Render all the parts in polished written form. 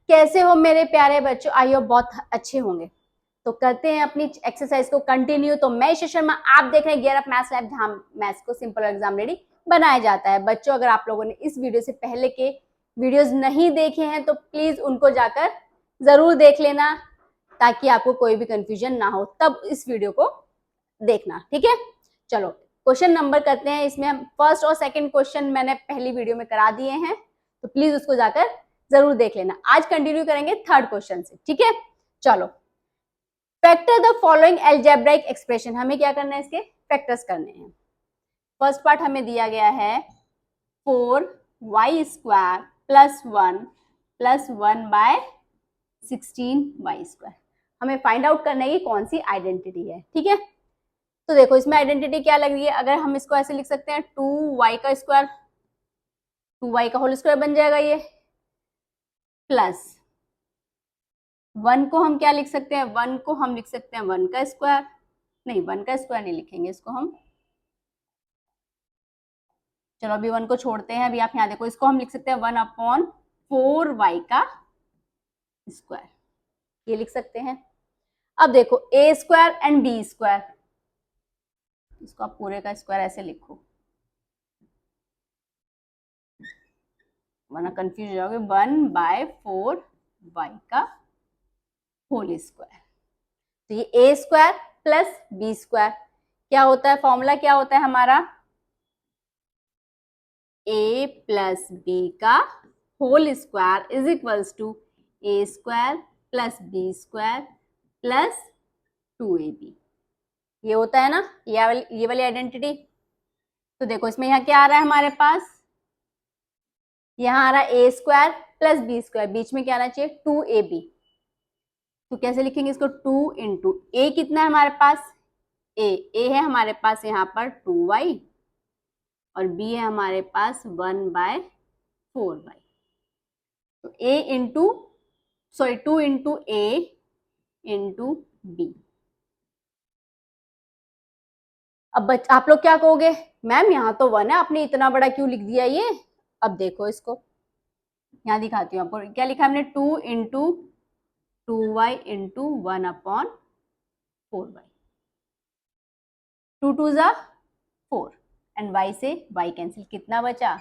कैसे हो मेरे प्यारे बच्चों? आई होप बहुत अच्छे होंगे। तो करते हैं अपनी एक्सरसाइज को कंटिन्यू। तो मैं ईशा शर्मा, आप देख रहे हैं गियर अप मैथ्स लैब, जहां मैथ्स को सिंपल और एग्जाम रेडी बनाया जाता है। बच्चों, अगर आप लोगों ने इस वीडियो से पहले के वीडियोस नहीं देखे हैं तो प्लीज उनको जाकर जरूर देख लेना, ताकि आपको कोई भी कंफ्यूजन ना हो। तब इस वीडियो को देखना, ठीक है? चलो क्वेश्चन नंबर करते हैं। इसमें हम फर्स्ट और सेकंड क्वेश्चन मैंने पहली वीडियो में करा दिए हैं, तो प्लीज उसको जाकर जरूर देख लेना। आज कंटिन्यू करेंगे थर्ड क्वेश्चन से, ठीक है? चलो, factor the following algebraic expression. हमें क्या करना है? इसके फैक्टर्स करने हैं। फर्स्ट पार्ट हमें दिया गया है 4y² + 1 + 1/16y²। हमें फाइंड आउट करना है कि कौन सी आइडेंटिटी है, ठीक है? तो देखो इसमें आइडेंटिटी क्या लग रही है। अगर हम इसको ऐसे लिख सकते हैं 2y² 2y का होल स्क्वायर बन जाएगा ये, प्लस 1 को हम क्या लिख सकते हैं? 1 को हम लिख सकते हैं 1 का स्क्वायर। नहीं, 1 का स्क्वायर नहीं लिखेंगे इसको हम, चलो अभी 1 को छोड़ते हैं। अभी आप यहाँ देखो, इसको हम लिख सकते हैं 1/4y का स्क्वायर, ये लिख सकते हैं। अब देखो a² एंड b², इसको आप पूरे का स्क्वायर ऐसे लिखो, वरना कंफ्यूज हो जाओगे। 1/4y का होल स्क्वायर। तो ये a² + b² क्या होता है? फॉर्मूला क्या होता है हमारा? a + b का whole square is equals to a² + b² + 2ab। ये होता है ना, ये वाली आइडेंटिटी। तो देखो इसमें यहाँ क्या आ रहा है हमारे पास? यहाँ आ रहा है a² + b², बीच में क्या आना चाहिए? 2ab। तो कैसे लिखेंगे इसको? 2 इंटू a कितना है हमारे पास? a है हमारे पास यहाँ पर 2y, और b है हमारे पास 1/4y। तो a into 2 into a into b। अब आप लोग क्या कहोगे? मैम यहाँ तो 1 है, आपने इतना बड़ा क्यों लिख दिया ये? अब देखो इसको, यहाँ दिखाती हूँ आपको क्या लिखा हमने। 2 इंटू 2y इंटू 1/4y। 2 2 ज़ा 4 एंड y से y कैंसिल, कितना बचा?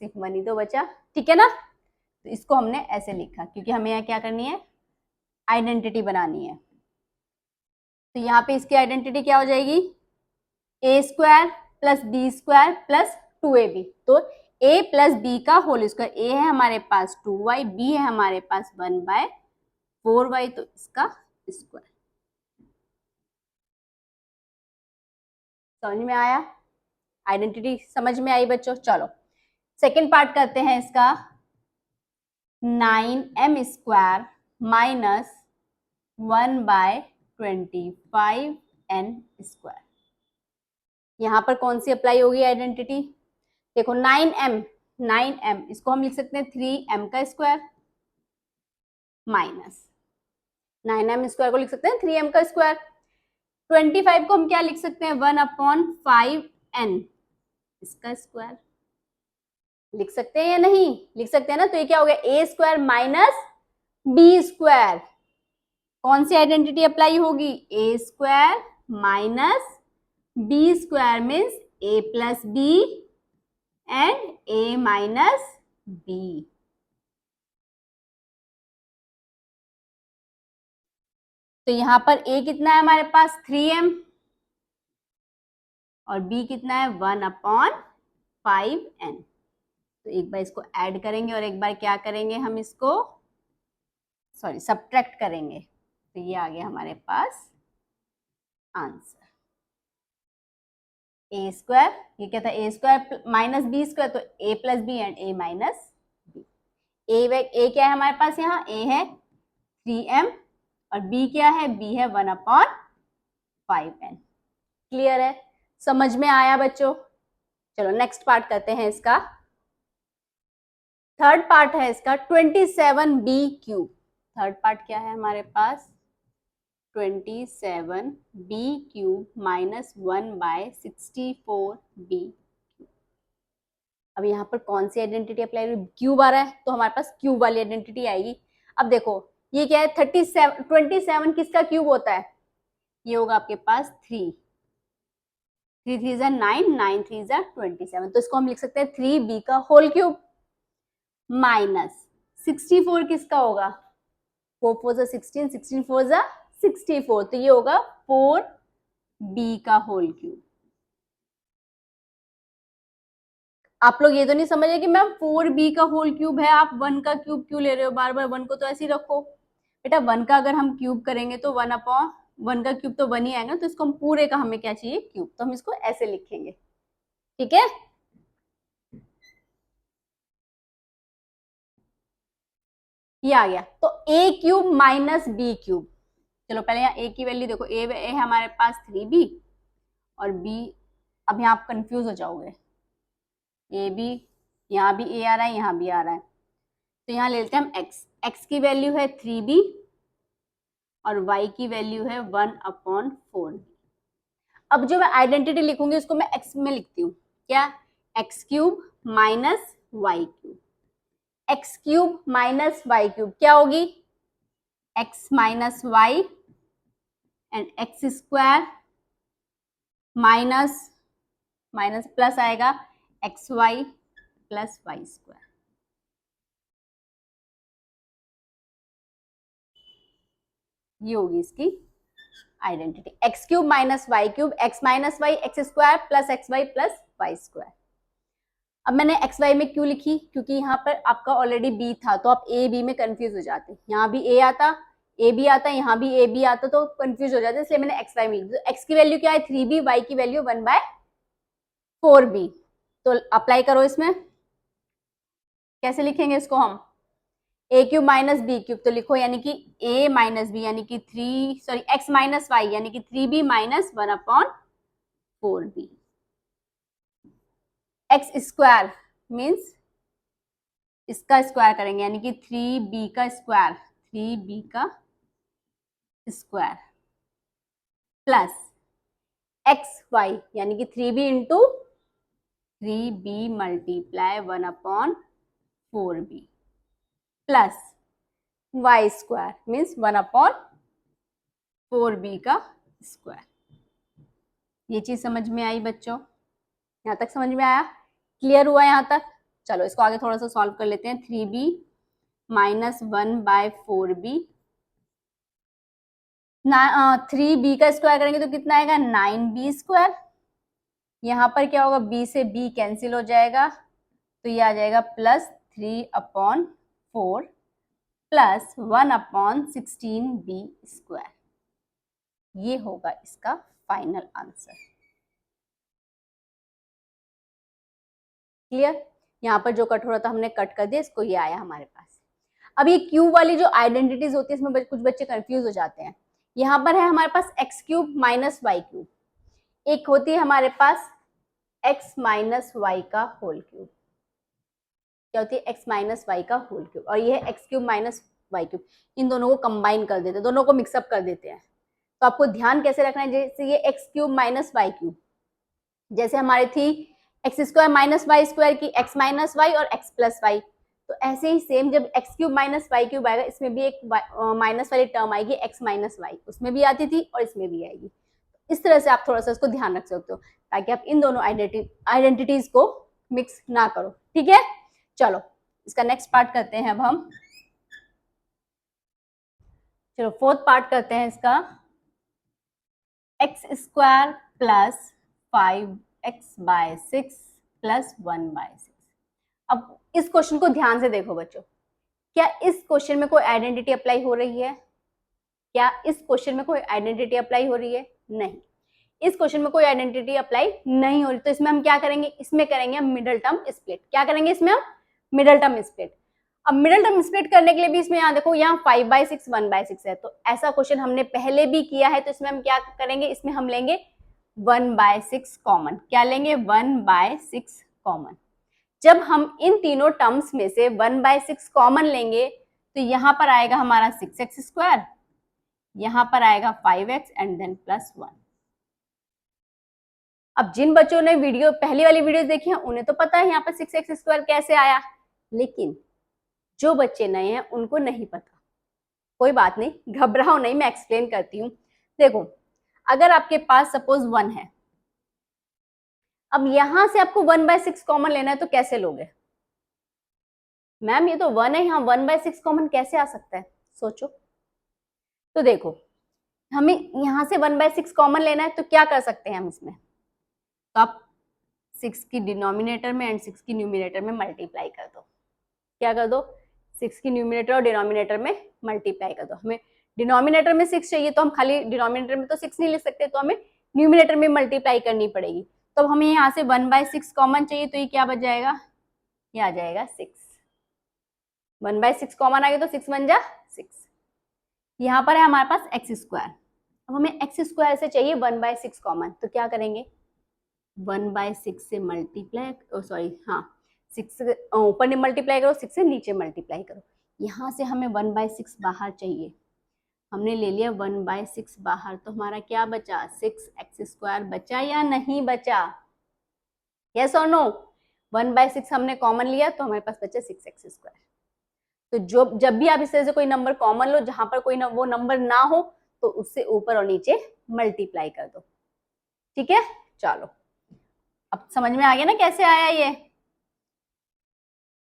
सिर्फ 1 ही तो बचा, ठीक है ना? तो इसको हमने ऐसे लिखा क्योंकि हमें यहाँ क्या करनी है? आइडेंटिटी बनानी है। तो यहाँ पे इसकी आइडेंटिटी क्या हो जाएगी? a² + b² + 2ab। तो a + b का होल स्क्वायर, a है हमारे पास 2y, b है हमारे पास 1/4y, तो इसका स्क्वायर। समझ में आया? आइडेंटिटी समझ में आई बच्चों? चलो सेकेंड पार्ट करते हैं इसका। 9m² - 1/25n²। यहाँ पर कौन सी अप्लाई होगी आइडेंटिटी? देखो 9m इसको हम लिख सकते हैं 3m का स्क्वायर, माइनस 9m² को लिख सकते हैं 3m का स्क्वायर। 25 को हम क्या लिख सकते हैं? 1/5n इसका स्क्वायर। लिख सकते हैं या नहीं? लिख सकते हैं ना। तो ये क्या हो गया? a² minus b²। कौन सी आइडेंटिटी अप्लाई होगी? a² minus b² means a + b and a minus b। तो यहां पर a कितना है हमारे पास? 3m, और b कितना है? 1/5n। तो एक बार इसको ऐड करेंगे और एक बार क्या करेंगे? हम इसको सब्ट्रैक्ट करेंगे। तो ये आ गया हमारे पास आंसर। a², ये क्या था? a² माइनस b², तो a + b and a minus b। a क्या है हमारे पास? यहाँ a है 3m और b क्या है? b है 1/5n। क्लियर है? समझ में आया बच्चों? चलो नेक्स्ट पार्ट करते हैं इसका। थर्ड पार्ट है इसका 27b³ थर्ड पार्ट क्या है हमारे पास? 27b³ - 1/64b। अब यहाँ पर कौन सी आइडेंटिटी अप्लाई? क्यूब आ रहा है तो हमारे पास क्यूब वाली आइडेंटिटी आएगी। अब देखो ये क्या है 27 किसका क्यूब होता है, ये होगा आपके पास 3 3 3 9 9 3 27, तो इसको हम लिख सकते हैं 3b का होल क्यूब माइनस 64 किसका होगा, 4 4 16 16 4 64, तो ये होगा 4b का होल क्यूब। आप लोग ये तो नहीं समझ रहे कि मैम 4b का होल क्यूब है, आप 1 का क्यूब क्यों ले रहे हो बार बार, 1 को तो ऐसे ही रखो बेटा, 1 का अगर हम क्यूब करेंगे तो 1/1 का क्यूब तो 1 ही आएगा, तो इसको हम पूरे का हमें क्या चाहिए क्यूब, तो हम इसको ऐसे लिखेंगे, ठीक है। ये आ गया, तो a cube minus B cube, चलो पहले यहाँ a की वैल्यू देखो, a है हमारे पास 3b और b, अब यहाँ आप कंफ्यूज हो जाओगे, ए बी, यहाँ भी a आ रहा है यहाँ भी आ रहा है, तो यहाँ ले लेते हैं हम x की वैल्यू है 3b और y की वैल्यू है 1/4। अब जो मैं आइडेंटिटी लिखूंगी उसको मैं x में लिखती हूँ, क्या, x cube minus Y cube, X cube minus Y cube क्या होगी, X minus Y and X square minus minus plus आएगा X Y plus Y square. ये होगी इसकी identity, X cube minus Y cube, X minus Y X square plus X Y plus Y square. अब मैंने x Y में क्यों लिखी, क्योंकि यहाँ पर आपका ऑलरेडी बी था, तो आप ए बी में कंफ्यूज हो जाते, यहाँ भी ए आता, ए बी आता, यहाँ भी ए बी आता, तो कंफ्यूज हो जाते, इसलिए मैंने एक्स वाई में लिखी। तो एक्स की वैल्यू क्या है 3b, वाई की वैल्यू 1/4b, तो अप्लाई करो इसमें, कैसे लिखेंगे इसको हम, ए क्यूब माइनस बी क्यूब, तो लिखो यानी कि a माइनस बी यानी कि एक्स माइनस वाई यानी कि 3b minus 1/4b, x square means इसका स्क्वायर करेंगे यानी कि 3b का स्क्वायर, 3b का स्क्वायर प्लस एक्स वाई यानी कि 3b into 3b multiply 1/4b plus Y square means 1/4b का स्क्वायर। ये चीज समझ में आई बच्चों, यहाँ तक समझ में आया, क्लियर हुआ यहाँ तक। चलो इसको आगे थोड़ा सा सॉल्व कर लेते हैं, 3b माइनस 1/4b, 3b का स्क्वायर करेंगे तो कितना आएगा 9b स्क्वायर, यहाँ पर क्या होगा b से b कैंसिल हो जाएगा, तो ये आ जाएगा प्लस 3/4 प्लस 1/16b स्क्वायर, ये होगा इसका फाइनल आंसर। क्लियर, यहाँ पर जो कट हो रहा था हमने कट कर दिया, इसको ये आया हमारे पास। अब ये क्यूब वाली जो आइडेंटिटीज होती है इसमें कुछ बच्चे कंफ्यूज हो जाते हैं। यहाँ पर है हमारे पास X cube minus Y cube, एक होती है हमारे पास एक्स माइनस वाई का होल क्यूब, क्या होती है एक्स माइनस वाई का होल क्यूब, और ये है X cube minus Y cube, इन दोनों को कंबाइन कर देते हैं, दोनों को मिक्सअप कर देते हैं। तो आपको ध्यान कैसे रखना है, जैसे ये X cube minus Y cube, जैसे हमारी थी X square minus Y square की एक्स माइनस वाई और एक्स प्लस वाई, तो ऐसे ही सेम जब X cube minus Y cube आएगा, इसमें भी एक माइनस वाली टर्म आएगी एक्स माइनस वाई, उसमें भी आती थी और इसमें भी आएगी। इस तरह से आप थोड़ा सा इसको ध्यान रख सकते हो ताकि आप इन दोनों आइडेंटिटीज को मिक्स ना करो, ठीक है। चलो इसका नेक्स्ट पार्ट करते हैं अब हम, चलो फोर्थ पार्ट करते हैं इसका, x square plus 5x/6 plus 1/6। अब इस क्वेश्चन को ध्यान से देखो बच्चों, क्या इस क्वेश्चन में कोई आइडेंटिटी अप्लाई हो रही है, क्या इस क्वेश्चन में कोई आइडेंटिटी अप्लाई हो रही है, नहीं, इस क्वेश्चन में कोई आइडेंटिटी अप्लाई नहीं हो रही, तो इसमें हम क्या करेंगे, इसमें करेंगे हम मिडल टर्म स्प्लिट। क्या करेंगे इसमें हम मिडल टर्म स्प्लिट। अब मिडल टर्म स्प्लिट करने के लिए भी इसमें यहाँ देखो, यहाँ 5/6 1/6 है, तो ऐसा क्वेश्चन हमने पहले भी किया है, तो इसमें हम क्या करेंगे, इसमें हम लेंगे 1/6 कॉमन। क्या लेंगे 1/6 कॉमन। जब हम इन तीनों टर्म्स में से 1/6 कॉमन लेंगे तो यहाँ पर आएगा हमारा 6x स्क्वायर, यहाँ पर आएगा 5x एंड देन प्लस 1। अब जिन बच्चों ने वीडियो पहली वाली वीडियो देखी है उन्हें तो पता है यहाँ पर 6x स्क्वायर कैसे आया, लेकिन जो बच्चे नए हैं उनको नहीं पता, कोई बात नहीं, घबराओ नहीं, मैं एक्सप्लेन करती हूँ। देखो, अगर आपके पास सपोज 1 है, अब यहां से आपको 1/6 कॉमन लेना है, तो कैसे लोगे? मैम ये तो 1 है, यहाँ 1/6 कॉमन कैसे आ सकता है? सोचो। तो देखो, हमें यहां से 1/6 कॉमन लेना है, तो क्या कर सकते हैं हम इसमें? तो आप 6 की डिनोमिनेटर में एंड 6 की न्यूमिनेटर में मल्टीप्लाई कर दो। क्या कर दो? 6 की न्यूमिनेटर और डिनोमिनेटर में मल्टीप्लाई कर दो। हमें डिनोमिनेटर में 6 चाहिए, तो हम खाली डिनोमिनेटर में तो 6 नहीं लिख सकते, तो हमें न्यूमिनेटर में मल्टीप्लाई करनी पड़ेगी। तो हमें यहाँ से 1/6 कॉमन चाहिए, तो ये क्या बच जाएगा? ये आ जाएगा 6। 1/6 कॉमन आ गया, तो 6 1 जा 6। यहाँ पर है हमारे पास x²। अब हमें x² से चाहिए 1/6 कॉमन, तो क्या करेंगे? 1/6 से मल्टीप्लाई, सॉरी हाँ, 6 ऊपर मल्टीप्लाई करो, 6 से नीचे मल्टीप्लाई करो। यहाँ से हमें 1/6 बाहर चाहिए, हमने ले लिया 1/6 बाहर, तो हमारा क्या बचा? 6x² बचा या नहीं बचा? यस और नो? 1/6 हमने कॉमन लिया, तो हमारे पास बचा 6x²। तो जब भी आप इस तरह से कोई नंबर कॉमन लो, जहां पर कोई वो नंबर ना हो, तो उससे ऊपर और नीचे मल्टीप्लाई कर दो। ठीक है, चलो अब समझ में आ गया ना कैसे आया ये?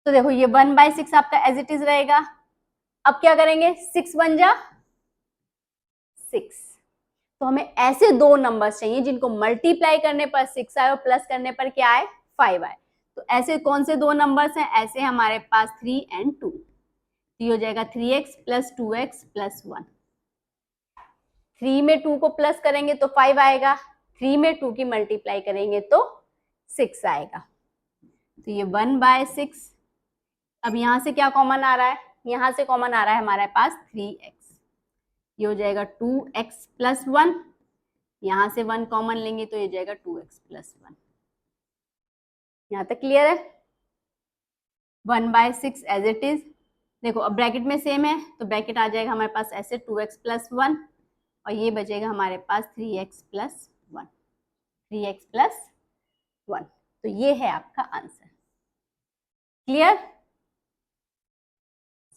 तो देखो, ये 1/6 आपका एज इट इज रहेगा। अब क्या करेंगे? 6 1 जा 6। तो हमें ऐसे दो नंबर्स चाहिए जिनको मल्टीप्लाई करने पर 6 आए और प्लस करने पर क्या आए? 5 आए। तो ऐसे कौन से दो नंबर्स हैं? ऐसे हमारे पास 3 and 2। तो ये हो जाएगा 3x + 2x + 1। 3 में 2 को प्लस करेंगे तो 5 आएगा, 3 में 2 की मल्टीप्लाई करेंगे तो 6 आएगा। तो ये 1/6। अब यहां से क्या कॉमन आ रहा है? यहां से कॉमन आ रहा है हमारे पास 3x। ये हो जाएगा 2x + 1। यहां से 1 कॉमन लेंगे तो ये जाएगा 2x + 1। यहां तक क्लियर है? 1/6 एज इट इज। देखो, अब ब्रैकेट में सेम है, तो ब्रैकेट आ जाएगा हमारे पास ऐसे 2x + 1, और ये बचेगा हमारे पास 3x + 1। 3x + 1। तो ये है आपका आंसर। क्लियर?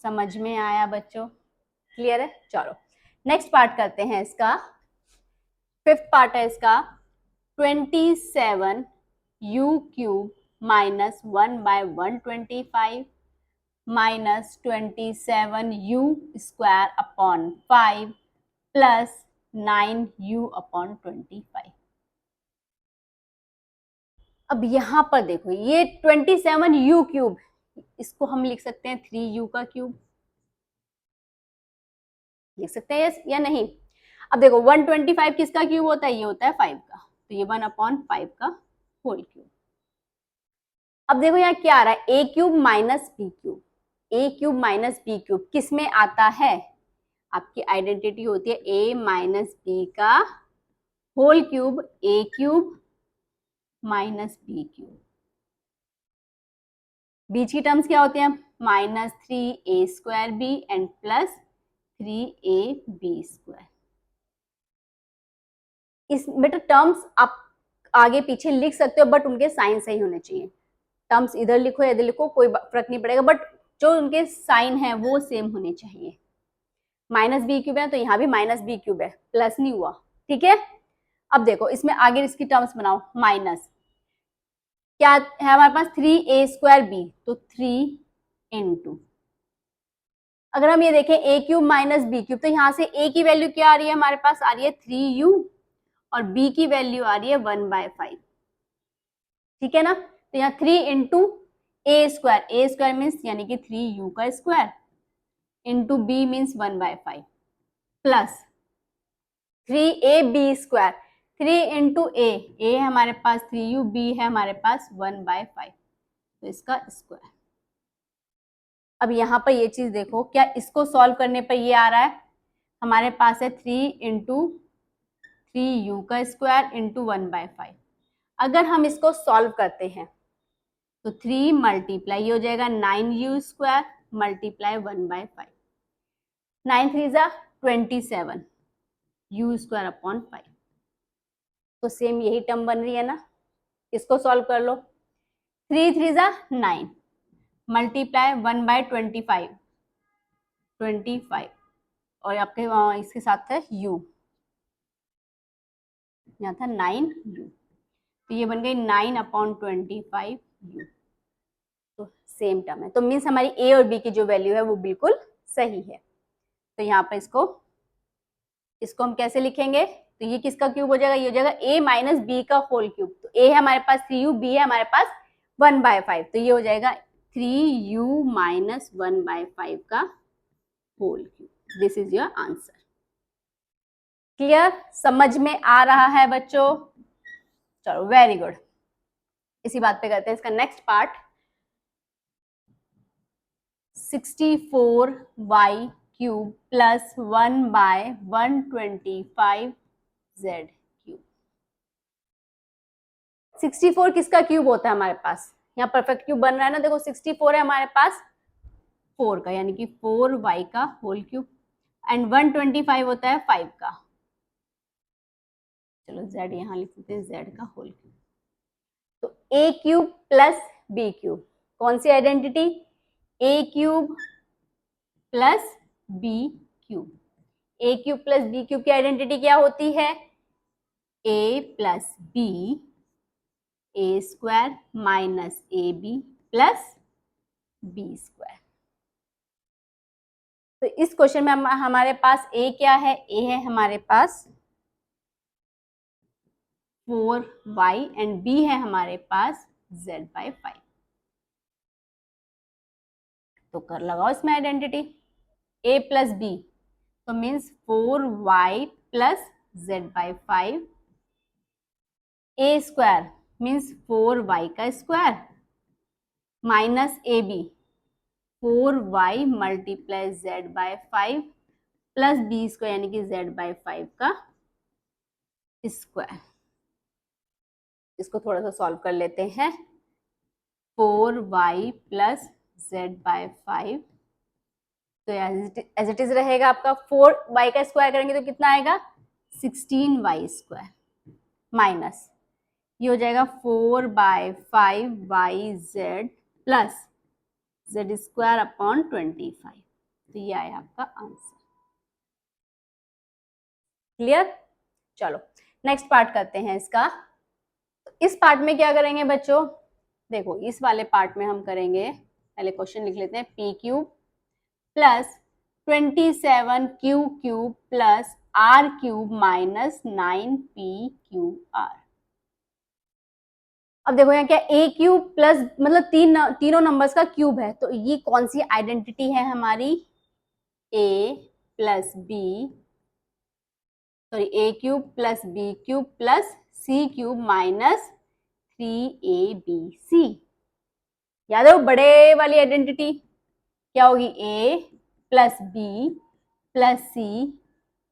समझ में आया बच्चों? क्लियर है? चलो नेक्स्ट पार्ट करते हैं इसका। 5th पार्ट है इसका। 27u³ - 1/125 -27u² / 5 + 9u/25। अब यहां पर देखो, ये 27u³, इसको हम लिख सकते हैं 3u³ लिख सकते हैं या नहीं? अब देखो, 125 किसका क्यूब होता है? ये होता है 5 का, तो ये 1/5 का होल क्यूब। अब देखो यहाँ क्या आ रहा है? a³ - b³। a³ - b³ किस में आता है? आपकी आइडेंटिटी होती है a - b का होल क्यूब, a³ - b³। बीच की टर्म्स क्या होती हैं? -3a² and +3ab²। इस बेटा टर्म्स आप आगे पीछे लिख सकते हो, बट उनके साइन सही होने चाहिए। टर्म्स इधर लिखो या इधर लिखो, कोई फर्क नहीं पड़ेगा, बट जो उनके साइन है वो सेम होने चाहिए। -b³ है तो यहाँ भी -b³ है, प्लस नहीं हुआ। ठीक है, अब देखो इसमें आगे इसकी टर्म्स बनाओ। माइनस क्या है हमारे पास? 3a²b, तो 3 × अगर हम ये देखें a³ - b³, तो यहाँ से a की वैल्यू क्या आ रही है हमारे पास? आ रही है 3u, और b की वैल्यू आ रही है 1/5। ठीक है ना? तो यहाँ 3 × a² मीन्स यानी कि 3u² into b means 1/5 plus 3ab²। 3 × a है हमारे पास 3u, b है हमारे पास 1/5, तो इसका स्क्वायर। अब यहाँ पर ये चीज देखो, क्या इसको सॉल्व करने पर ये आ रहा है हमारे पास है 3 × 3u² इंटू 1/5। अगर हम इसको सॉल्व करते हैं तो 3 मल्टीप्लाई हो जाएगा 9u² मल्टीप्लाई 1/5। 9 3 जा 27 u²/5। तो सेम यही टर्म बन रही है ना? इसको सॉल्व कर लो। 3 3 जा 9 मल्टीप्लाई 1/25 25 और आपके इसके साथ है u, यहाँ था 9u, तो ये बन गई 9/25u। तो सेम टर्म है, तो मीन्स हमारी a और b की जो वैल्यू है वो बिल्कुल सही है। तो यहाँ पर इसको हम कैसे लिखेंगे, तो ये किसका क्यूब हो जाएगा, ये हो जाएगा a माइनस बी का होल क्यूब। तो a है हमारे पास 3u, b है हमारे पास 1/5, तो ये हो जाएगा 3u माइनस 1/5 का whole cube. This is your answer. Clear, समझ में आ रहा है बच्चों? चलो वेरी गुड। इसी बात पे करते हैं इसका next part. 64y cube plus 1/125z cube. 64 किसका क्यूब होता है हमारे पास? यहाँ परफेक्ट क्यूब बन रहा है ना, देखो 64 है हमारे पास 4 का, यानी कि 4y का होल क्यूब, एंड 125 होता है 5 का। चलो z यहाँ लिख देते हैं, z का होल क्यूब। तो a cube plus b cube, कौन सी identity? a cube plus b cube. a cube plus b cube की आइडेंटिटी क्या होती है? a plus b a square minus A B plus B square. तो इस क्वेश्चन में हमारे पास a क्या है? a है हमारे पास 4y एंड b है हमारे पास z/5। तो कर लगाओ इसमें आइडेंटिटी, a प्लस b तो means 4y plus z/5, a square means 4y का square minus A B 4y multiply z/5 plus B square यानी कि z/5 का स्क्वायर। इसको थोड़ा सा सॉल्व कर लेते हैं। 4y प्लस z/5, तो एज इट इज रहेगा आपका 4y का स्क्वायर करेंगे तो कितना आएगा? 16y स्क्वायर माइनस ये हो जाएगा 4/5yz plus z square upon 25। तो ये आया आपका आंसर। क्लियर? चलो नेक्स्ट पार्ट करते हैं इसका। इस पार्ट में क्या करेंगे बच्चों? देखो इस वाले पार्ट में हम करेंगे, पहले क्वेश्चन लिख लेते हैं, p cube plus 27q cube plus r cube minus 9p/r। अब देखो यहाँ क्या a क्यूब प्लस मतलब तीनों नंबर्स का क्यूब है, तो ये कौन सी आइडेंटिटी है हमारी? a plus B sorry a cube plus b cube plus c cube minus 3abc। याद है वो बड़े वाली आइडेंटिटी क्या होगी? a plus B plus C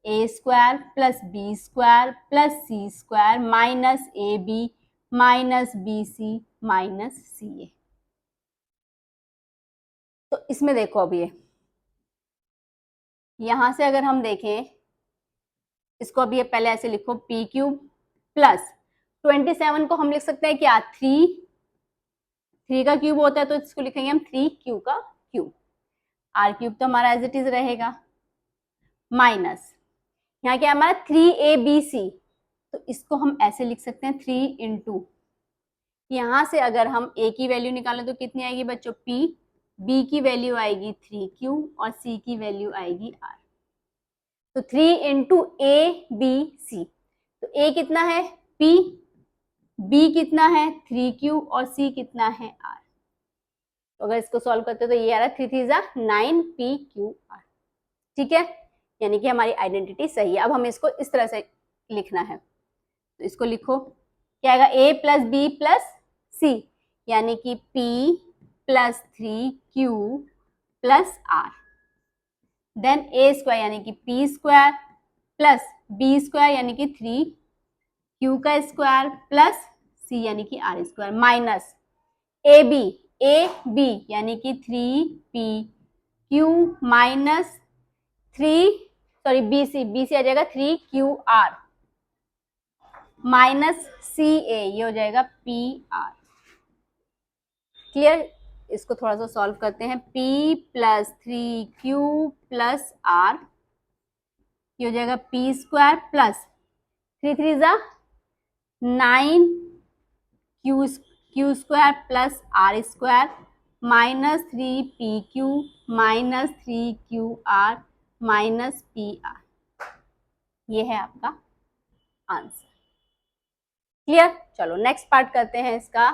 A square plus B square plus C square minus A B minus B C minus C A. तो इसमें देखो अब ये यहां से अगर हम देखें इसको, अब ये पहले ऐसे लिखो p क्यूब प्लस 27 को हम लिख सकते हैं क्या? 3 का क्यूब होता है तो इसको लिखेंगे हम 3q का क्यूब। r क्यूब तो हमारा एज इट इज रहेगा माइनस यहाँ क्या हमारा 3abc, तो इसको हम ऐसे लिख सकते हैं 3 इंटू, यहां से अगर हम a की वैल्यू निकालें तो कितनी आएगी बच्चों? p, b की वैल्यू आएगी 3q और c की वैल्यू आएगी r। तो 3 इंटू a b c, तो a कितना है? p, b कितना है? 3q और c कितना है? r। तो अगर इसको सॉल्व करते तो ये आ रहा है 3 3 9p/r। ठीक है, यानी कि हमारी आइडेंटिटी सही है। अब हमें इसको इस तरह से लिखना है, तो इसको लिखो क्या आएगा? a plus B plus C यानी कि p plus 3q plus r, then a square यानी कि p square plus b square यानी कि 3q का स्क्वायर प्लस c यानी कि r square minus a b यानी कि 3pq माइनस बी सी आ जाएगा 3qr माइनस सी ए, ये हो जाएगा PR। क्लियर? इसको थोड़ा सा सॉल्व करते हैं। p plus 3q plus r ये हो जाएगा पी स्क्वायर प्लस 3 3 जा 9 Q square plus R square minus 3 P Q minus 3 Q R minus P R. ये है आपका आंसर। क्लियर? चलो नेक्स्ट पार्ट करते हैं इसका।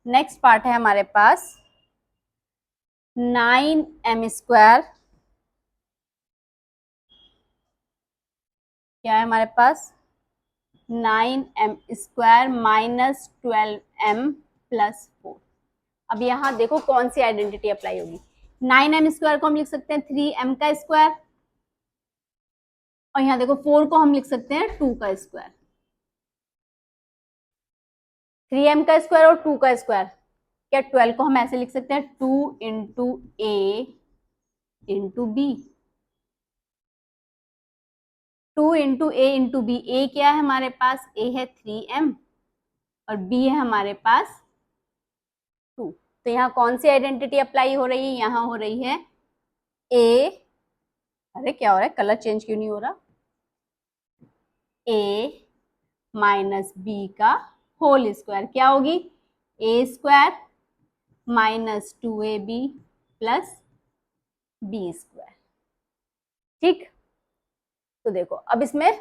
नेक्स्ट पार्ट है हमारे पास 9m स्क्वायर, क्या है हमारे पास 9m square minus 12m plus 4। अब यहाँ देखो कौन सी आइडेंटिटी अप्लाई होगी। 9m स्क्वायर को हम लिख सकते हैं 3m का स्क्वायर, और यहाँ देखो 4 को हम लिख सकते हैं 2 का स्क्वायर। 3m का स्क्वायर और 2 का स्क्वायर, क्या 12 को हम ऐसे लिख सकते हैं 2 इंटू ए इंटू बी, 2 इंटू ए इंटू बी। ए क्या है हमारे पास, ए है 3m और बी है हमारे पास 2। तो यहाँ कौन सी आइडेंटिटी अप्लाई हो रही है, यहाँ हो रही है ए, अरे क्या हो रहा है, कलर चेंज क्यों नहीं हो रहा, ए माइनस बी का होल स्क्वायर, क्या होगी A square minus 2ab plus B square. ठीक, तो देखो अब इसमें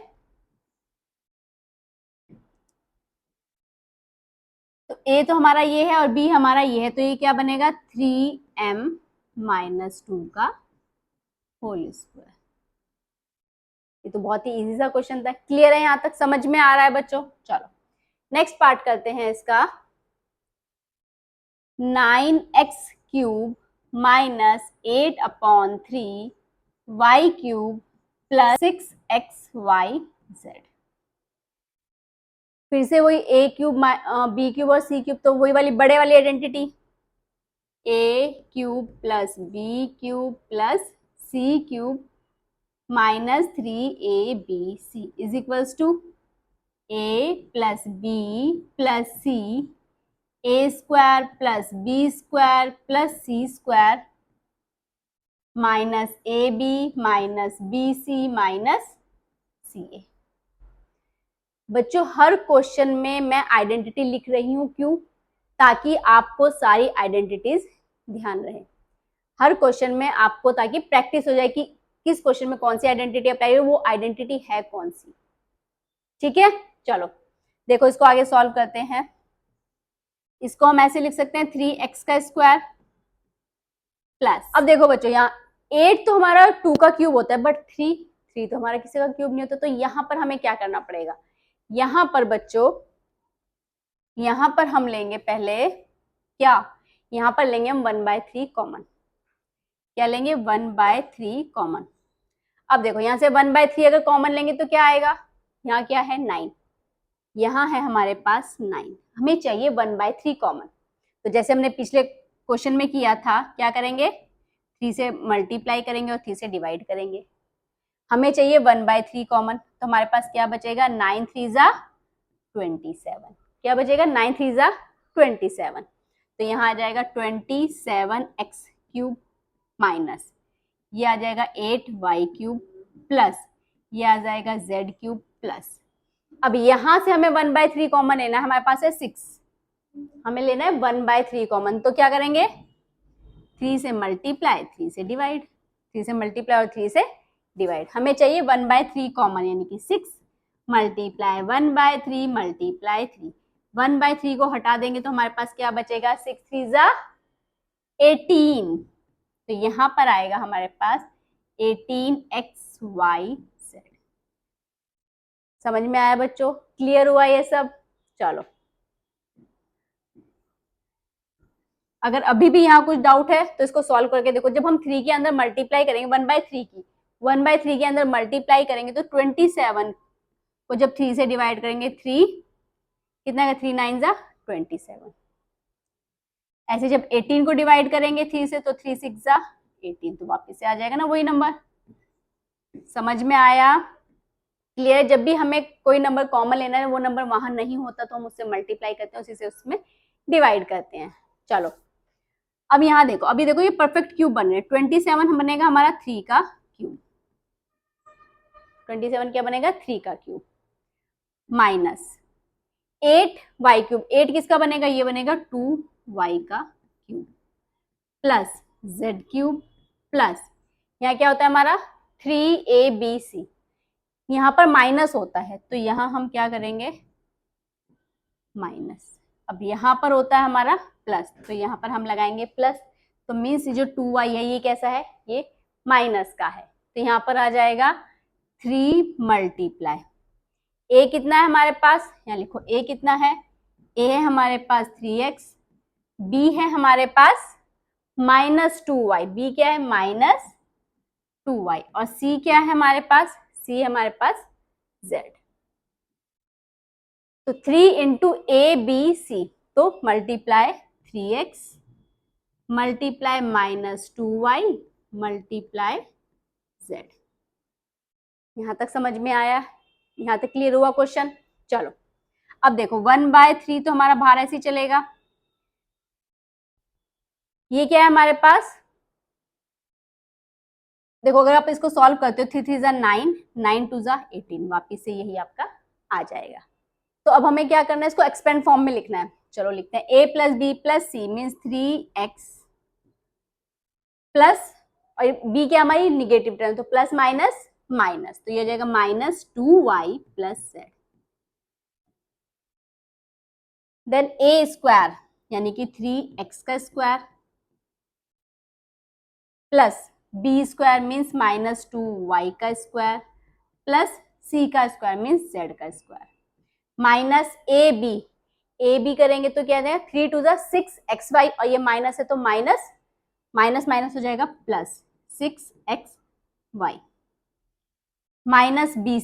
तो a तो हमारा ये है और b हमारा ये है, तो ये क्या बनेगा 3m माइनस 2 का होल स्क्वायर। ये तो बहुत ही इजी सा क्वेश्चन था। क्लियर है, यहां तक समझ में आ रहा है बच्चों? चलो नेक्स्ट पार्ट करते हैं इसका। 9x cube minus 8/3 y cube plus 6xyz। फिर से वही a क्यूब b क्यूब और c क्यूब, तो वही वाली बड़े वाली identity a cube plus b cube plus c cube minus 3abc is equals to a plus b plus c a square plus b square plus c square minus ab minus bc minus ca। बच्चों हर question में मैं identity लिख रही हूं, क्यों? ताकि आपको सारी आइडेंटिटीज ध्यान रहे हर क्वेश्चन में आपको, ताकि प्रैक्टिस हो जाए कि किस क्वेश्चन में कौन सी आइडेंटिटी अप्लाई हो, वो आइडेंटिटी है कौन सी। ठीक है, चलो देखो इसको आगे सॉल्व करते हैं। इसको हम ऐसे लिख सकते हैं 3x का स्क्वायर प्लस, अब देखो बच्चों यहाँ 8 तो हमारा 2 का क्यूब होता है, बट 3 तो हमारा किसी का क्यूब नहीं होता। तो यहाँ पर हमें क्या करना पड़ेगा, यहाँ पर बच्चों यहाँ पर हम लेंगे पहले क्या, यहाँ पर लेंगे हम 1/3 कॉमन। क्या लेंगे 1/3 कॉमन। अब देखो यहाँ से 1/3 अगर कॉमन लेंगे तो क्या आएगा, यहाँ क्या है 9, यहाँ है हमारे पास 9, हमें चाहिए 1/3 कॉमन। तो जैसे हमने पिछले क्वेश्चन में किया था, क्या करेंगे 3 से मल्टीप्लाई करेंगे और 3 से डिवाइड करेंगे। हमें चाहिए 1/3 कॉमन, तो हमारे पास क्या बचेगा 9 3 जा 27। क्या बचेगा 9 3 जा 27। तो यहाँ आ जाएगा 27x क्यूब माइनस ये आ जाएगा 8y क्यूब प्लस ये आ जाएगा z क्यूब प्लस। अब यहां से हमें 1/3 कॉमन लेना है, हमारे पास है 6, हमें लेना है 1/3 कॉमन। तो क्या करेंगे 3 से मल्टीप्लाई 3 से डिवाइड, 3 से मल्टीप्लाई और 3 से डिवाइड। हमें चाहिए 1/3 कॉमन, यानी कि 6 मल्टीप्लाई 1/3 मल्टीप्लाई 3। 1/3 को हटा देंगे तो हमारे पास क्या बचेगा 6 3 जा 18। तो यहाँ पर आएगा हमारे पास 18xyz। समझ में आया बच्चों? क्लियर हुआ ये सब? चलो अगर अभी भी यहाँ कुछ डाउट है तो इसको सॉल्व करके देखो। जब हम 3 के अंदर मल्टीप्लाई करेंगे 1/3 की, 1/3 के अंदर मल्टीप्लाई करेंगे तो 27 को जब 3 से डिवाइड करेंगे 3 कितना है 3 9 जा 27। ऐसे जब 18 को डिवाइड करेंगे 3 से तो 3 6 जा 18, तो वापस से आ जाएगा ना वही नंबर। समझ में आया? क्लियर? जब भी हमें कोई नंबर कॉमन लेना है, वो नंबर वहां नहीं होता तो हम उससे मल्टीप्लाई करते हैं, उसी से उसमें डिवाइड करते हैं। चलो अब यहाँ देखो, अभी देखो ये परफेक्ट क्यूब बन रहे हैं। 27 बनेगा हमारा 3 का क्यूब, 27 क्या बनेगा 3 का क्यूब, माइनस 8y क्यूब, 8 किसका बनेगा, ये बनेगा 2y का cube, plus z cube, plus यहाँ क्या होता है हमारा 3abc, यहाँ पर माइनस होता है तो यहाँ हम क्या करेंगे माइनस, अब यहाँ पर होता है हमारा प्लस तो यहाँ पर हम लगाएंगे प्लस, तो मीन्स जो 2y है ये कैसा है, ये माइनस का है, तो यहाँ पर आ जाएगा 3 मल्टीप्लाई a कितना है हमारे पास, यहाँ लिखो a कितना है, a है हमारे पास 3x, b है हमारे पास माइनस 2y, b क्या है माइनस 2y, और c क्या है हमारे पास, c है हमारे पास z, तो 3 इंटू ए बी सी, तो multiply 3x multiply minus 2y multiply z। यहां तक समझ में आया, यहां तक क्लियर हुआ क्वेश्चन। चलो अब देखो 1/3 तो हमारा बाहर ऐसे ही चलेगा, ये क्या है हमारे पास, देखो अगर आप इसको सॉल्व करते हो 3 3 जा 9, 9 2 जा 18, वापिस से यही आपका आ जाएगा। तो अब हमें क्या करना है, इसको एक्सपेंड फॉर्म में लिखना है। चलो लिखते हैं a plus B plus C means 3x plus, और b क्या हमारी निगेटिव टर्म, तो प्लस माइनस माइनस, तो ये हो जाएगा minus 2y plus z, then a square यानी कि 3x का square plus b square means minus 2y का स्क्वायर प्लस c का स्क्वायर मीन्स z का स्क्वायर, माइनस ए बी करेंगे तो क्या आ जाएगा 3 2 जा 6xy, और ये माइनस है तो माइनस माइनस माइनस हो जाएगा प्लस 6xy, माइनस बी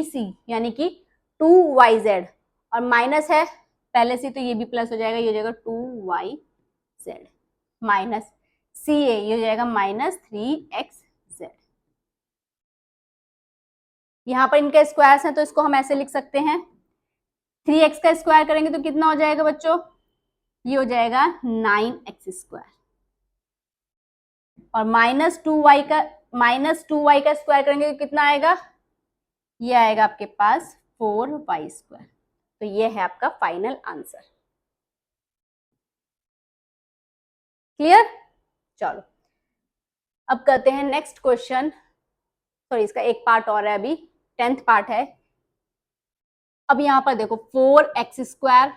सी यानी कि 2yz, और माइनस है पहले से तो ये भी प्लस हो जाएगा, ये हो जाएगा 2yz, माइनस सी ए, ये हो जाएगा माइनस 3xz। यहाँ पर इनके स्क्वायर्स हैं तो इसको हम ऐसे लिख सकते हैं, 3x का स्क्वायर करेंगे तो कितना हो जाएगा बच्चों, ये हो जाएगा 9x स्क्वायर, और माइनस 2y का स्क्वायर करेंगे तो कितना आएगा, ये आएगा आपके पास 4y स्क्वायर। तो ये है आपका फाइनल आंसर। क्लियर। चलो अब करते हैं नेक्स्ट क्वेश्चन, सॉरी इसका एक पार्ट और है, अभी 10th पार्ट है। अब यहां पर देखो 4x square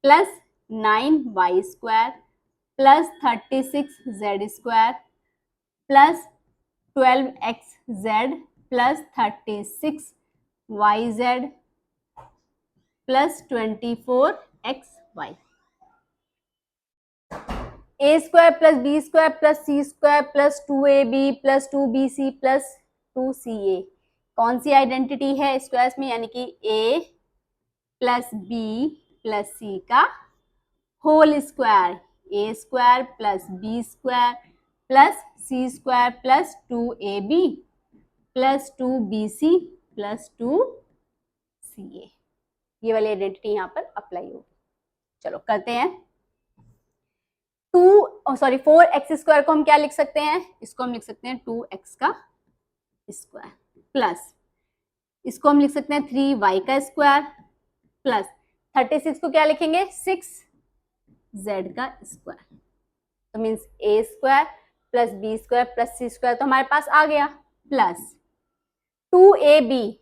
plus 9y square plus 36z square plus 12xz plus 36yz plus 24xy, A square plus B square plus C square plus 2ab plus 2bc plus 2ca, कौन सी आइडेंटिटी है squares में, यानी कि a plus B plus C का whole square, A square plus B square plus C square plus 2ab plus 2bc plus 2ca, ये वाली identity यहाँ पर अप्लाई होगी। चलो करते हैं, 4x स्क्वायर को हम क्या लिख सकते हैं, इसको हम लिख सकते हैं 2x का स्क्वायर प्लस इसको हम लिख सकते हैं 3y का स्क्वायर प्लस 36 को क्या लिखेंगे 6z का स्क्वायर, तो means a square plus b square plus c square तो हमारे पास आ गया, प्लस 2ab,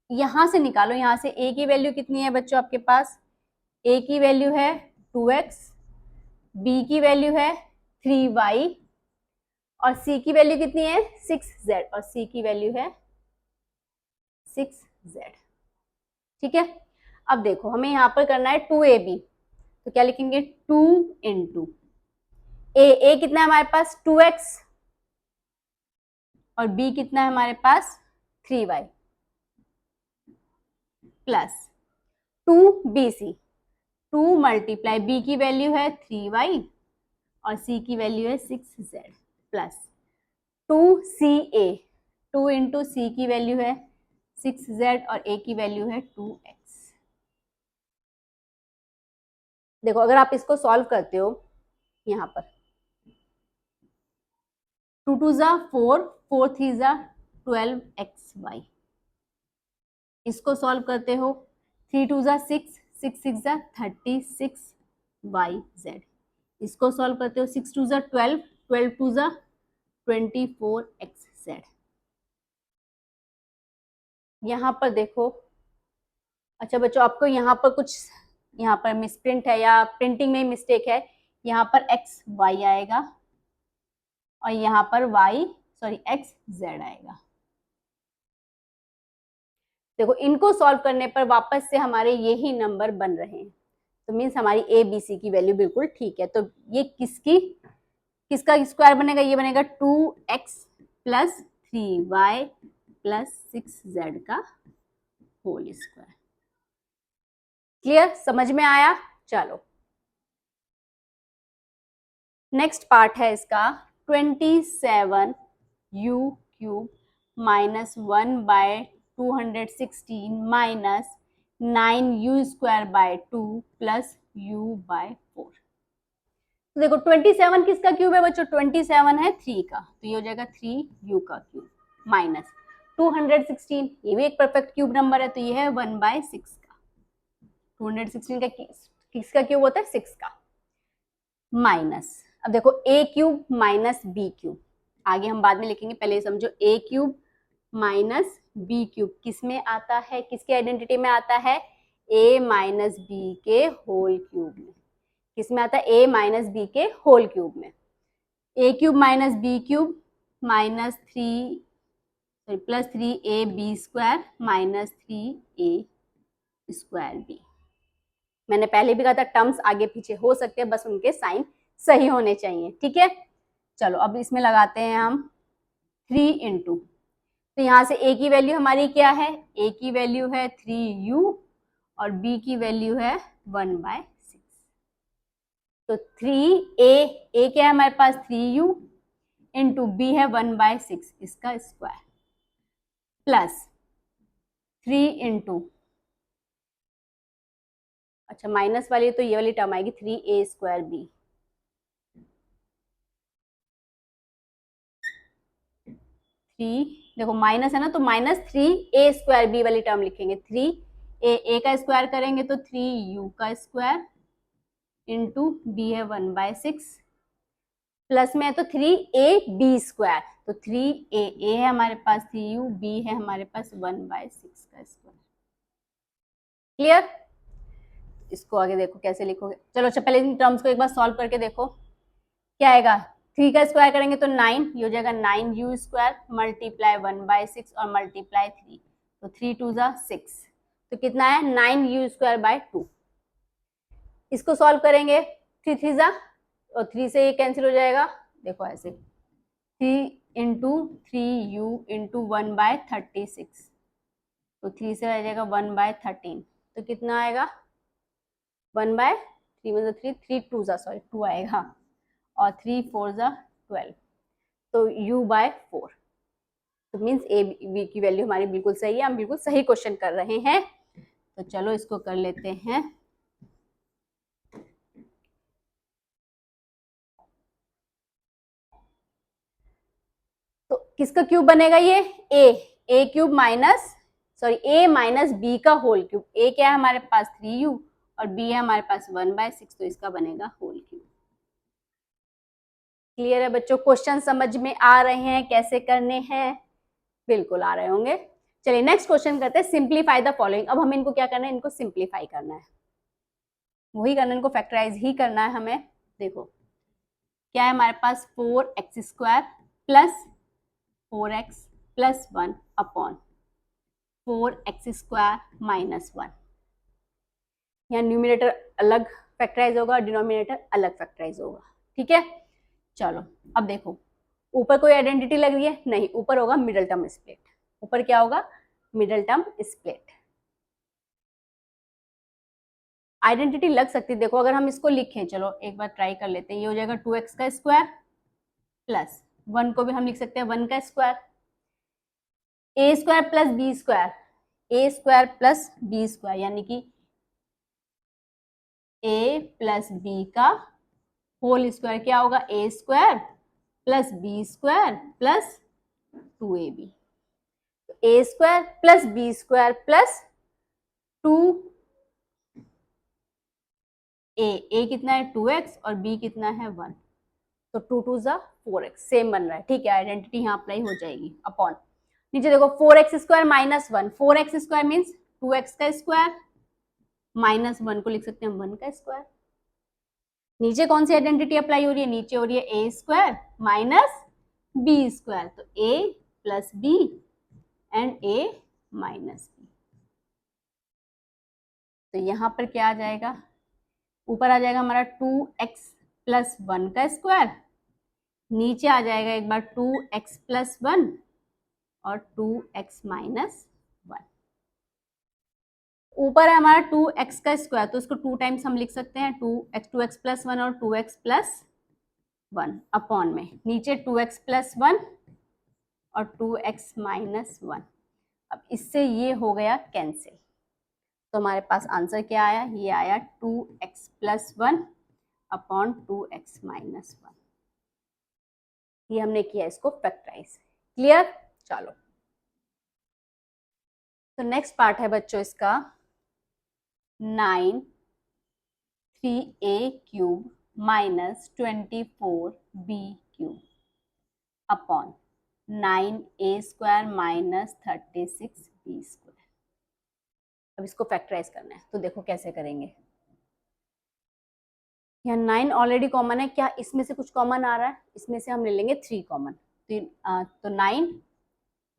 यहां से निकालो, यहां से a की वैल्यू कितनी है बच्चों आपके पास, a की वैल्यू है 2x, b की वैल्यू है 3y और c की वैल्यू कितनी है 6z और c की वैल्यू है 6z। ठीक है, अब देखो हमें यहाँ पर करना है 2ab, तो क्या लिखेंगे 2 इंटू a कितना है हमारे पास 2x और b कितना है हमारे पास 3y plus 2bc, 2 multiply b की वैल्यू है 3y और c की वैल्यू है 6z plus 2ca, 2 into c की वैल्यू है 6z और a की वैल्यू है 2x। देखो अगर आप इसको सॉल्व करते हो, यहाँ पर 2 2 जा 4, 4 3 जा 12xy। इसको सॉल्व करते हो 3 2 जा 6, 6 6 जा 36yz। इसको सॉल्व करते हो 6 2 जा 12, 12 2 जा 24xz। यहाँ पर देखो, अच्छा बच्चों आपको यहाँ पर कुछ, यहाँ पर मिसप्रिंट है या प्रिंटिंग में मिस्टेक है, यहाँ पर एक्स वाई आएगा और यहाँ पर एक्स जेड आएगा। देखो इनको सॉल्व करने पर वापस से हमारे यही नंबर बन रहे हैं, तो मीन्स हमारी ए बी सी की वैल्यू बिल्कुल ठीक है। तो ये किसका स्क्वायर बनेगा, ये बनेगा 2x plus 3y plus 6z का होल स्क्वायर। क्लियर, समझ में आया? चलो नेक्स्ट पार्ट है इसका 27u cube minus 1/216 minus 9u square by 2 plus u by 4। तो देखो 27 किसका क्यूब है बच्चों, 27 है 3 का, तो ये हो जाएगा 3u का क्यूब माइनस 216, ये भी एक परफेक्ट क्यूब नंबर है, तो ये है 1/6 का। 216 का किसका क्यूब होता है, 6 का। माइनस, अब देखो a cube minus b cube, आगे हम बाद में लिखेंगे, पहले समझो a cube minus b cube किस में आता है, किसके आइडेंटिटी में आता है, a माइनस b के होल क्यूब में। किस में आता है, a माइनस b के होल क्यूब में। a cube minus b cube minus plus 3ab square minus 3a square b। मैंने पहले भी कहा था टर्म्स आगे पीछे हो सकते हैं, बस उनके साइन सही होने चाहिए, ठीक है। चलो अब इसमें लगाते हैं हम 3 इंटू, तो यहाँ से a की वैल्यू हमारी क्या है, a की वैल्यू है 3u और b की वैल्यू है 1/6। तो 3a क्या है हमारे पास 3u इंटू b है 1/6 इसका स्क्वायर प्लस 3 इंटू, अच्छा माइनस वाली तो ये वाली टर्म आएगी 3a स्क्वायर b, 3 देखो माइनस है ना, तो माइनस 3a स्क्वायर b वाली टर्म लिखेंगे। 3a का स्क्वायर करेंगे तो 3u का स्क्वायर इंटू b है 1/6 प्लस में है तो 3ab स्क्वायर, तो 3a है हमारे पास 3u, b है हमारे पास 1/6 का स्क्वायर। क्लियर, इसको आगे देखो कैसे लिखोगे। चलो अच्छा पहले इन टर्म्स को एक बार सॉल्व करके देखो क्या आएगा। 3 का स्क्वायर करेंगे तो 9, ये हो जाएगा 9u स्क्वायर मल्टीप्लाई 1/6 और मल्टीप्लाई 3, तो 3 2 जा 6, तो कितना है 9u स्क्वायर बाय 2। इसको सॉल्व करेंगे 3 3 जा, और 3 से ये कैंसिल हो जाएगा, देखो ऐसे 3 इंटू 3u इंटू 1/36, तो 3 से आ जाएगा 1/13, तो कितना आएगा 1/3 मतलब 3 2 जा सॉरी 2 आएगा और 3 4 जा 12, तो u/4। तो मीन्स ए बी की वैल्यू हमारी बिल्कुल सही है, हम बिल्कुल सही क्वेश्चन कर रहे हैं। तो चलो इसको कर लेते हैं। तो किसका क्यूब बनेगा ये, ए क्यूब माइनस ए माइनस बी का होल क्यूब। ए क्या है हमारे पास 3u और बी है हमारे पास 1/6, तो इसका बनेगा होल क्यूब। क्लियर है बच्चों, क्वेश्चन समझ में आ रहे हैं कैसे करने हैं, बिल्कुल आ रहे होंगे। चलिए नेक्स्ट क्वेश्चन करते हैं, सिंप्लीफाई द फॉलोइंग। अब हमें इनको क्या करना है, इनको सिंप्लीफाई करना है, वही करना है, इनको फैक्टराइज ही करना है हमें। देखो क्या है हमारे पास 4x square plus 4x plus 1 upon 4x square minus 1। यहाँ न्यूमिनेटर अलग फैक्टराइज होगा और डिनोमिनेटर अलग फैक्टराइज होगा, ठीक है। चलो अब देखो ऊपर कोई आइडेंटिटी लग रही है, नहीं, ऊपर होगा मिडल टर्म स्प्लिट। ऊपर क्या होगा, मिडल टर्म स्प्लिट। आइडेंटिटी लग सकती है, देखो अगर हम इसको लिखें, चलो एक बार ट्राई कर लेते हैं। ये हो जाएगा 2x का स्क्वायर प्लस 1 को भी हम लिख सकते हैं 1 का square, a square plus b square, a square plus b square, यानी कि a प्लस b का होल स्क्वायर क्या होगा, A square plus B square plus 2ab। A square plus B square plus 2a कितना है 2x और b कितना है 1, तो 2 2 जा 4x सेम बन रहा है। ठीक है, आइडेंटिटी यहाँ अप्लाई हो जाएगी अपॉन नीचे देखो 4x square minus 1, 4x square means 2x का स्क्वायर माइनस 1 को लिख सकते हैं 1 का स्क्वायर। नीचे कौन सी आइडेंटिटी अप्लाई हो रही है, नीचे हो रही है A square minus B square, तो a plus B and a minus B. तो यहां पर क्या आ जाएगा, ऊपर आ जाएगा हमारा 2x प्लस 1 का स्क्वायर, नीचे आ जाएगा एक बार 2x प्लस 1 और 2x माइनस 1। ऊपर है हमारा 2x का स्क्वायर, तो इसको 2 टाइम्स हम लिख सकते हैं 2x प्लस 1 और 2x प्लस 1 अपॉन में नीचे 2x प्लस 1 और 2x माइनस 1। अब इससे ये हो गया कैंसिल, तो हमारे पास आंसर क्या आया, ये आया 2x plus 1 upon 2x minus 1। ये हमने किया इसको फैक्टराइज। क्लियर, चलो तो नेक्स्ट पार्ट है बच्चों इसका 9 3a cube minus 24b cube upon 9a square minus 36b square. अब इसको फैक्टराइज करना है, तो देखो कैसे करेंगे। यहाँ 9 ऑलरेडी कॉमन है, क्या इसमें से कुछ कॉमन आ रहा है, इसमें से हम ले लेंगे 3 कॉमन, तो 9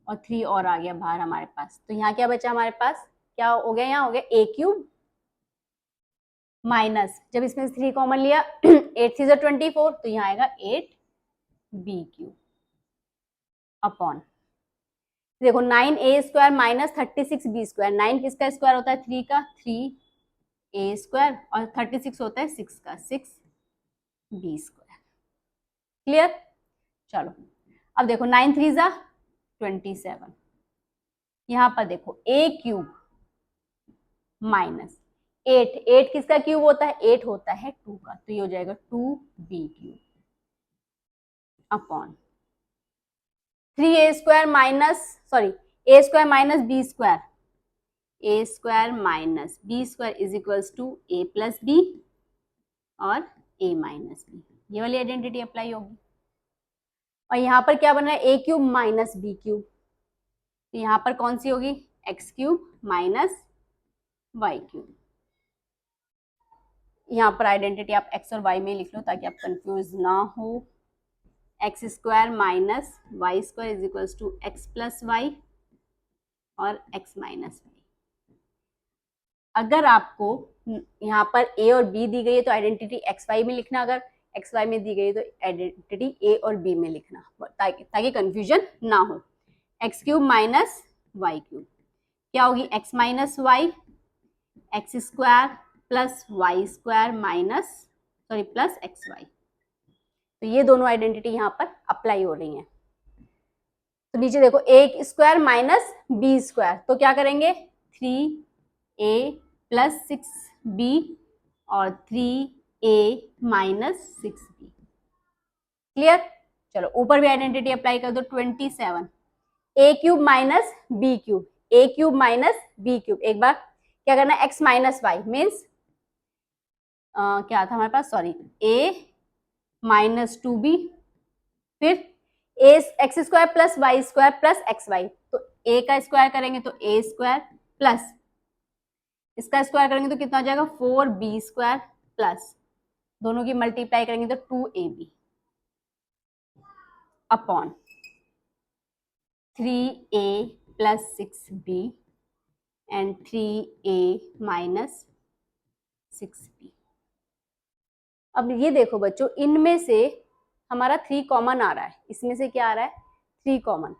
और 3 और आ गया बाहर हमारे पास। तो यहाँ क्या बचा हमारे पास, क्या हो गया, यहाँ हो गया a क्यूब माइनस, जब इसमें से 3 कॉमन लिया 8 3 24, तो यहाँ आएगा 8b क्यूब अपॉन देखो 9a square minus 36b square. 9 किसका स्क्वायर होता है, 3 का, 3a स्क्वायर और 36 होता है 6 का, 6b स्क्वायर। क्लियर, चलो अब देखो 9 3 जा 27, यहाँ पर देखो a क्यूब माइनस 8 किसका क्यूब होता है, 8 होता है 2 का, तो ये हो जाएगा 2b cube upon 3a square minus a square minus b square, a square minus b square is equals to a plus b और a माइनस b। ये वाली आइडेंटिटी अप्लाई होगी। और यहाँ पर क्या बन रहा है, a cube minus b cube, तो यहाँ पर कौन सी होगी, x cube minus y cube. यहाँ पर आइडेंटिटी आप x और y में लिख लो ताकि आप कंफ्यूज ना हो। X square minus Y square is equals to X plus Y और एक्स माइनस वाई। अगर आपको यहाँ पर a और b दी गई है तो आइडेंटिटी एक्स वाई में लिखना, अगर एक्स वाई में दी गई है तो आइडेंटिटी a और b में लिखना, ताकि कंफ्यूजन ना हो। X cube minus Y cube क्या होगी, X minus Y, X square plus Y square minus plus X Y. तो ये दोनों आइडेंटिटी यहाँ पर अप्लाई हो रही हैं। तो नीचे देखो a square minus B square, तो क्या करेंगे 3a प्लस 6b और 3a माइनस 6b। क्लियर, चलो ऊपर भी आइडेंटिटी अप्लाई कर दो 27, a cube minus B cube, a cube minus B cube. एक बार क्या करना है, x माइनस वाई मीन्स क्या था हमारे पास, a माइनस 2b, फिर X square plus Y square plus X Y, तो a का स्क्वायर करेंगे तो a स्क्वायर प्लस इसका स्क्वायर करेंगे तो कितना हो जाएगा 4b स्क्वायर प्लस दोनों की मल्टीप्लाई करेंगे तो 2ab upon 3a plus 6b and 3a minus 6b। अब ये देखो बच्चों, इनमें से हमारा 3 कॉमन आ रहा है, इसमें से क्या आ रहा है 3 कॉमन।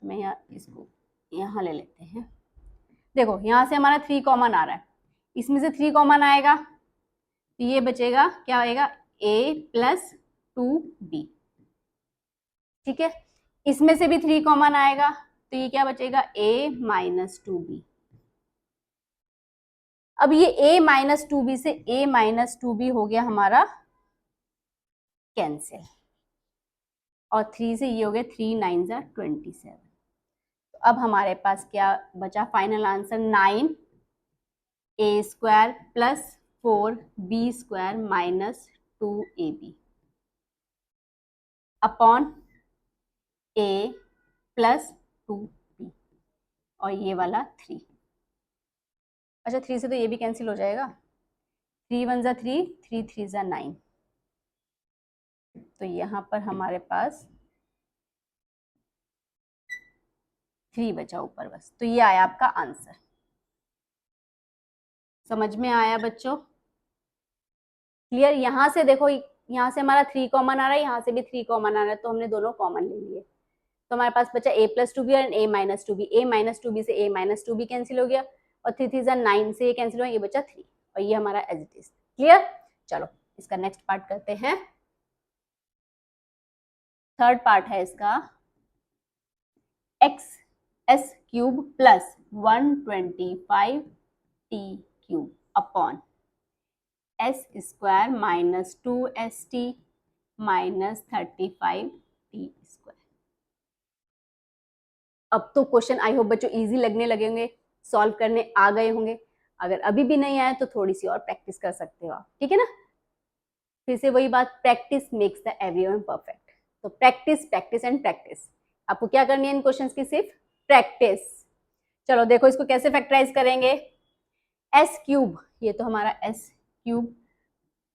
मैं यहाँ इसको यहाँ ले लेते हैं, देखो यहाँ से हमारा 3 कॉमन आ रहा है, इसमें से 3 कॉमन आएगा तो ये बचेगा क्या आएगा a प्लस 2b। ठीक है, इसमें से भी 3 कॉमन आएगा तो ये क्या बचेगा a माइनस 2b। अब ये a माइनस 2b से a माइनस 2b हो गया हमारा कैंसिल, और 3 से ये हो गया 3 9 ज़ा 27। तो अब हमारे पास क्या बचा final answer, 9 A square plus 4 B square minus 2 A B upon A plus 2 B, और ये वाला 3। अच्छा 3 से तो ये भी कैंसिल हो जाएगा, 3 1 ज़ा 3, 3 3 ज़ा 9। तो यहाँ पर हमारे पास 3 बचा ऊपर बस। तो ये आया आपका आंसर। समझ में आया बच्चों? क्लियर? यहाँ से देखो, यहाँ से हमारा 3 कॉमन आ रहा है, यहाँ से भी 3 कॉमन आ रहा है, तो हमने दोनों कॉमन ले लिए। तो हमारे पास बचा a प्लस 2b और a minus 2b। a minus 2b से a माइनस 2b कैंसिल हो गया, और 3 3 9 से ये कैंसिल हुआ, ये बचा 3, और ये हमारा एज इट इज। क्लियर? चलो इसका नेक्स्ट पार्ट करते हैं। थर्ड पार्ट है इसका, x S cube plus 125 T cube upon S square minus 2st minus 35 T square. अब तो क्वेश्चन आई होप बच्चों इजी लगने लगे होंगे, सॉल्व करने आ गए होंगे। अगर अभी भी नहीं आया तो थोड़ी सी और प्रैक्टिस कर सकते हो आप, ठीक है ना? फिर से वही बात, practice makes the everyone perfect. तो प्रैक्टिस प्रैक्टिस एंड प्रैक्टिस। आपको क्या करनी है इन क्वेश्चंस की? सिर्फ प्रैक्टिस। चलो देखो इसको कैसे फैक्टराइज करेंगे। एस क्यूब, ये तो हमारा एस क्यूब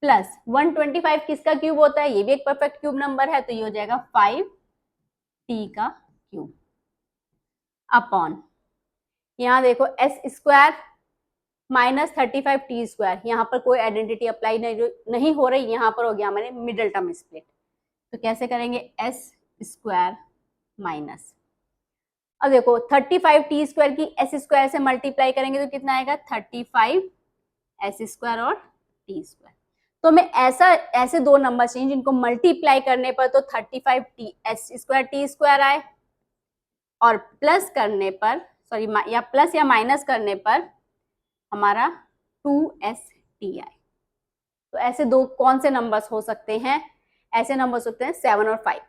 प्लस 125 किसका क्यूब होता है? ये भी एक परफेक्ट क्यूब नंबर है, तो ये हो जाएगा 5t का क्यूब अपॉन, यहाँ देखो S square minus 35 T square. यहाँ पर कोई आइडेंटिटी अप्लाई नहीं हो रही, यहाँ पर हो गया हमारे मिडल टर्म स्प्लिट। तो कैसे करेंगे? एस स्क्वायर माइनस, अब देखो 35 टी स्क्वायर की एस स्क्वायर से मल्टीप्लाई करेंगे तो कितना आएगा? 35 एस स्क्वायर और टी स्क्वायर। तो मैं ऐसे दो नंबर चाहिए जिनको मल्टीप्लाई करने पर तो 35 T S square T square आए, और प्लस करने पर, सॉरी या प्लस या माइनस करने पर हमारा 2st आए। तो ऐसे दो कौन से नंबर्स हो सकते हैं? ऐसे नंबर हो सकते हैं 7 और 5।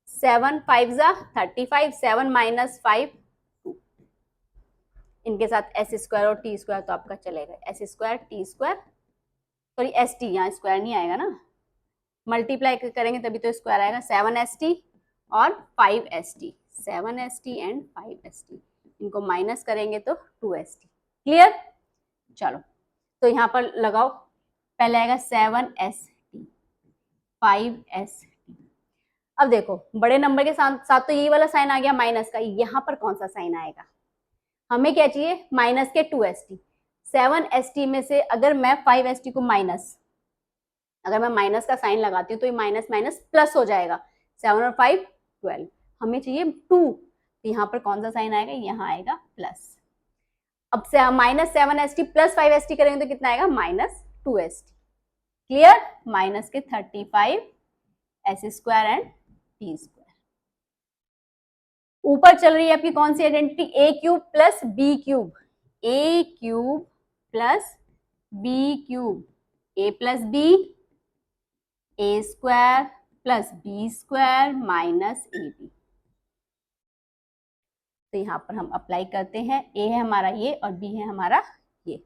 7 5 ज़ा 35, 7 माइनस 5 2। इनके साथ एस स्क्वायर और टी स्क्वायर तो आपका चलेगा, S square T square, sorry S T, यहाँ स्क्वायर नहीं आएगा ना, मल्टीप्लाई करेंगे तभी तो स्क्वायर आएगा। 7st और 5st, 7st एंड 5st, इनको माइनस करेंगे तो 2st। क्लियर? चलो तो यहाँ पर लगाओ, पहले आएगा 7st 5st। अब देखो बड़े नंबर के साथ तो यही वाला साइन आ गया माइनस का, यहाँ पर कौन सा साइन आएगा? हमें क्या चाहिए? माइनस के 2st। 7st में से अगर मैं 5st को माइनस, अगर मैं माइनस का साइन लगाती हूँ तो ये माइनस माइनस प्लस हो जाएगा। 7 और 5 12, हमें चाहिए 2, तो यहाँ पर कौन सा साइन आएगा? यहाँ आएगा प्लस। अब माइनस 7st प्लस 5st करेंगे तो कितना आएगा? Minus 2st। क्लियर? माइनस के 35 S square and T square. ऊपर चल रही है आपकी कौन सी identity? A cube plus B cube, A cube plus B cube, A plus B, A square plus B square minus A B. तो यहाँ पर हम अप्लाई करते हैं, ए है हमारा ये और बी है हमारा ये।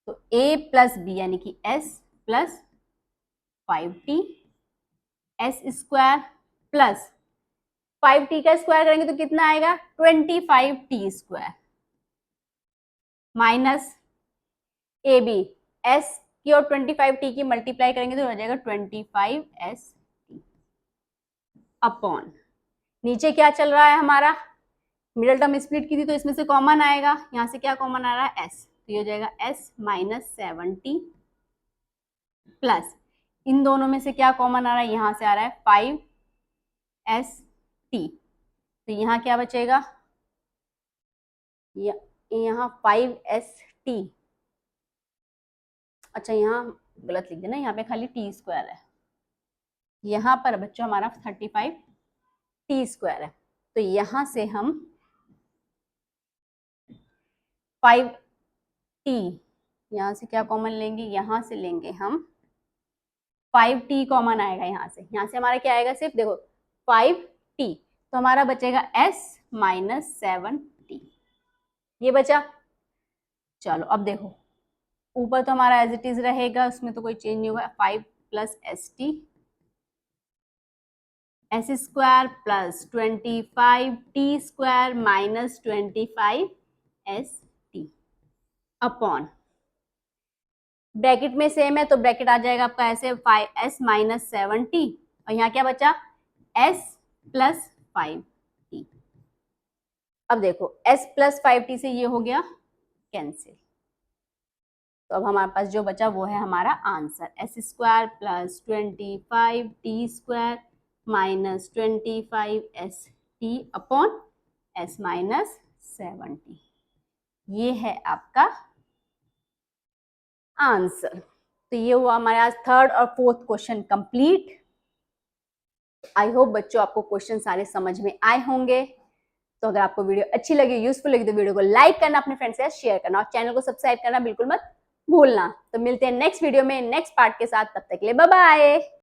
तो a प्लस बी यानी कि s plus 5t S square plus 5t का स्क्वायर करेंगे तो कितना आएगा? 25t square minus A B, s की और 25t की मल्टीप्लाई करेंगे तो हो जाएगा 25st अपॉन, नीचे क्या चल रहा है हमारा? मिडल टर्म स्प्लिट की थी तो इसमें से कॉमन आएगा, यहाँ से क्या कॉमन आ रहा है? s, तो ये हो जाएगा s माइनस 7t प्लस इन दोनों में से क्या कॉमन आ रहा है? यहाँ से आ रहा है 5st, तो यहाँ क्या बचेगा? यहाँ 5st, अच्छा यहाँ गलत लिख देना, यहाँ पे खाली टी स्क्वायर है, यहाँ पर बच्चों हमारा 35t स्क्वायर है। तो यहाँ से हम 5t, यहाँ से क्या कॉमन लेंगे? यहाँ से लेंगे हम 5t कॉमन आएगा यहाँ से हमारा क्या आएगा, सिर्फ देखो 5t, तो हमारा बचेगा s माइनस 7t, ये बचा। चलो अब देखो ऊपर तो हमारा एज इट इज रहेगा, उसमें तो कोई चेंज नहीं होगा, 5 plus st S square plus 25t square minus 25 st upon, bracket में सेम है तो ब्रैकेट आ जाएगा आपका ऐसे 5s माइनस 7t, और यहाँ क्या बचा s प्लस 5t। अब देखो s प्लस 5t से ये हो गया कैंसिल, तो अब हमारे पास जो बचा वो है हमारा answer, S square plus 25t square minus 25 st upon s minus 7t, ये है आपका आंसर। तो ये हुआ हमारे आज थर्ड और fourth question complete. I hope बच्चों आपको क्वेश्चन सारे समझ में आए होंगे। तो अगर आपको वीडियो अच्छी लगी, यूजफुल लगी, तो वीडियो को लाइक करना, अपने फ्रेंड्स के साथ शेयर करना और चैनल को सब्सक्राइब करना बिल्कुल मत भूलना। तो मिलते हैं नेक्स्ट वीडियो में नेक्स्ट पार्ट के साथ, तब तक के लिए बाय बाय।